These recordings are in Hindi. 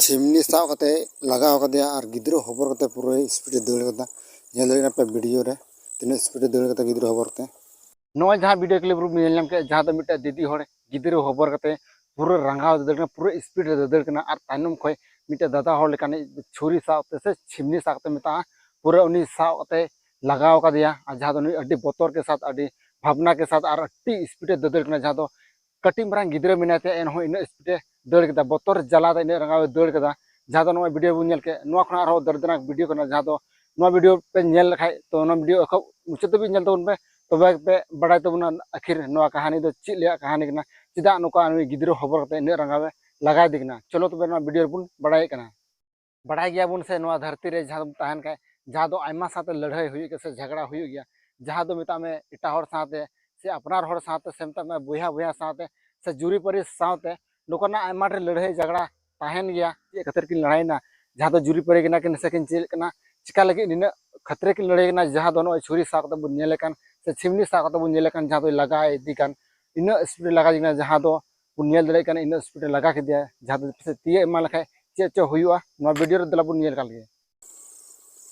चिमनी साव कते लगाव कदे और गिद्रो होबर कते पूरा स्पीड दौड़ कदा नेल दे पे वीडियो रे तिने स्पीड दौड़ कते गिद्रो होबर ते नॉय जहां वीडियो क्लिप रूप नेल नाम के जहां दो मिटा दीदी होड़े गिद्रो होबर कते पूरा रंगाव दड़ पूरा स्पीड दड़ कना और तानम खय मिटा दादा होड़ लेकाने छुरी सावते से चिमनी सावते मिता पूरा उनी सावते लगाव कदिया और जहां दो अड्डी बोतर के साथ अड्डी भावना के साथ और अड्डी स्पीड दड़ कना जहां दो कटी मरांग गिद्रो मिनाते एनहो इन स्पीड दड़ कदा बोतर जला इन रंगाव दड़ कदा जहां दो वीडियो बुन नेल के नोआ खना आरो दर्दनाक वीडियो कना जहां दो नोआ वीडियो पे नेल लखाय तो नोआ वीडियो अख मुचाद भी नेल तबन पे तबे पे बड़ाय तबना आखिर नोआ कहानी दो चित लिया कहानी कना चिदा नुका गिद्रो होबर कते इन रंगावे लगाय दिगना चलो तबे नोआ वीडियो बुन बड़ाय कना बड़ाय गया बुन से नोआ धरती रे जहां ताहन का जहां दो आयमा साथे लड़ाई हुई के से झगड़ा हुई गया जहां दो मिता में इटा हर साथे से अपनार हर साथे से मिता में बुया बुया साथे से जुरी परी साथे लोकना आयमा रे लड़ाई झगड़ा ताहन गया ये खतर की लड़ाई ना जहां दो जुरी परी कना कि सेकिन चेल कना चिका लगे इन खतरे की लड़ाई कना जहां दो छुरी साथ बुन नेले कान से चिमनी साथ बुन नेले कान जहां दो लगा इदी कान इन स्पीड लगा दिना जहां दो बुन नेल दले कान इन स्पीड लगा के दिया जहां दो से तिये एमा लखाय चे चे हुआ नोआ वीडियो रे दला बुन नेल काल गे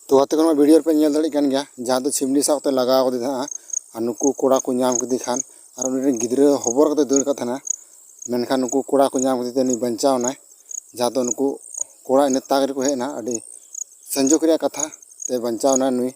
तो आते को वीडियो पे नेल दड़ी कान गया जहां दो चिमनी सावते लगाव कदे था नुकु कोड़ा को नाम कदि खान और उनी गिद्रो होबर कते दौड़ कथा ना मेनखान नुकु कोड़ा को नाम कदि ते बंचाव ना जहां दो नुकु कोड़ा इन ताग रे को हेना अडी संजोग रे कथा ते बंचाव ना नुई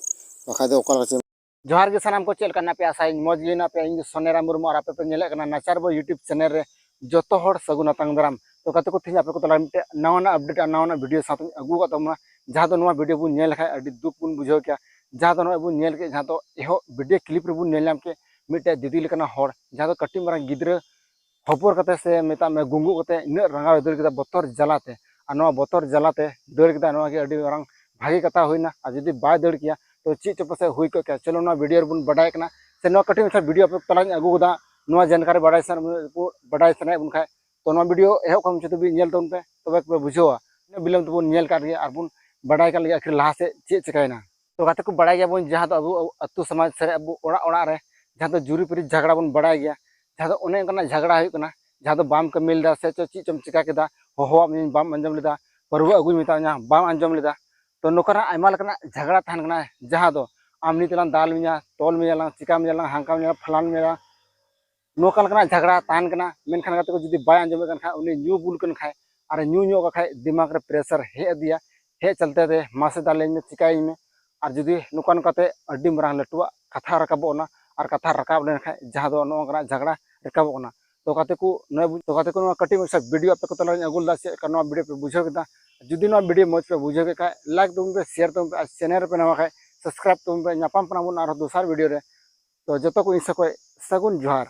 बखा दो ओकल से जोहार के सनाम को चेल करना पे आशा मौज लेना पे इन सोनेरा मुर्मू और आपे पे नेले कना नाचार बो यूट्यूब चैनल रे जोतो हर सगुना तंगदराम तो कते को थिन आपे को तला मिटे नवाना अपडेट नवाना वीडियो साथ अगु का तमना जहां दो नवा वीडियो बुन नेल खाय अडी दुख बुन बुझो क्या जहां दो बुन नेल के जहां दो एहो वीडियो क्लिप रे बुन नेल नाम के मिटे दीदी लेकना हर जहां दो कटी मारा गिद्रा होपर कते से मेता में गुंगु कते इन रंगाव दड़ के बोतर जलाते और नवा बोतर जलाते दड़ के नवा के अडी रंग भागी कथा होइना और जदी बाय दड़ किया तो ची चपसे हुई को क्या चलो ना वीडियो बुन बडाय कना से नवा कटी में वीडियो पे तला अगु दा नवा जानकारी बडाय सन बडाय सने बुन खाय तो नवा वीडियो एहो कम से भी नेल तोन पे तबे पे बुझोआ बिलम तो बुन नेल काट गया और बुन बडाय का लगे आखिर लाहा से चे चिकायना तो गाते को बडाय गया बुन जहां तो अबु अतु समाज से अबु ओड़ा ओड़ा रे जहां तो जुरी परी झगड़ा बुन बडाय गया जहां तो ओने कना झगड़ा हुई कना जहां तो बाम कमिल दा से ची चम चिका केदा होहो बाम अंजम लेदा परवा अगु मिता बाम अंजम लेदा तो नोकरा आयमा लकना झगड़ा थान कना जहां दो आमनी तलान दाल मिया तोल मिया ला चिका मिया ला हांका मिया फलान मिया नोकल कना झगड़ा तान कना मेनखान गाते को जदी बाय अंजम कन खा उनी न्यू बुल कन खाय और न्यू न्यू का खाय दिमाग रे प्रेशर हे दिया हे चलते रे मासे दाले में चिकाई में और जदी नोकन काते अड्डी मरांग लटुआ कथा रकाबोना और कथा रकाब लेन खाय जहां दो नोकरा झगड़ा रकाबोना तो काते को कटी में वीडियो पे को तला अगुल दा से कनो वीडियो पे बुझो केदा जुदी नो वीडियो मौज पे बुझो के खाय लाइक तुम पे शेयर तुम पे चैनल पे नवा खाय सब्सक्राइब तुम पे नापाम पना बुन और दोसर वीडियो रे तो जतो को इसे को सगुन जोहार।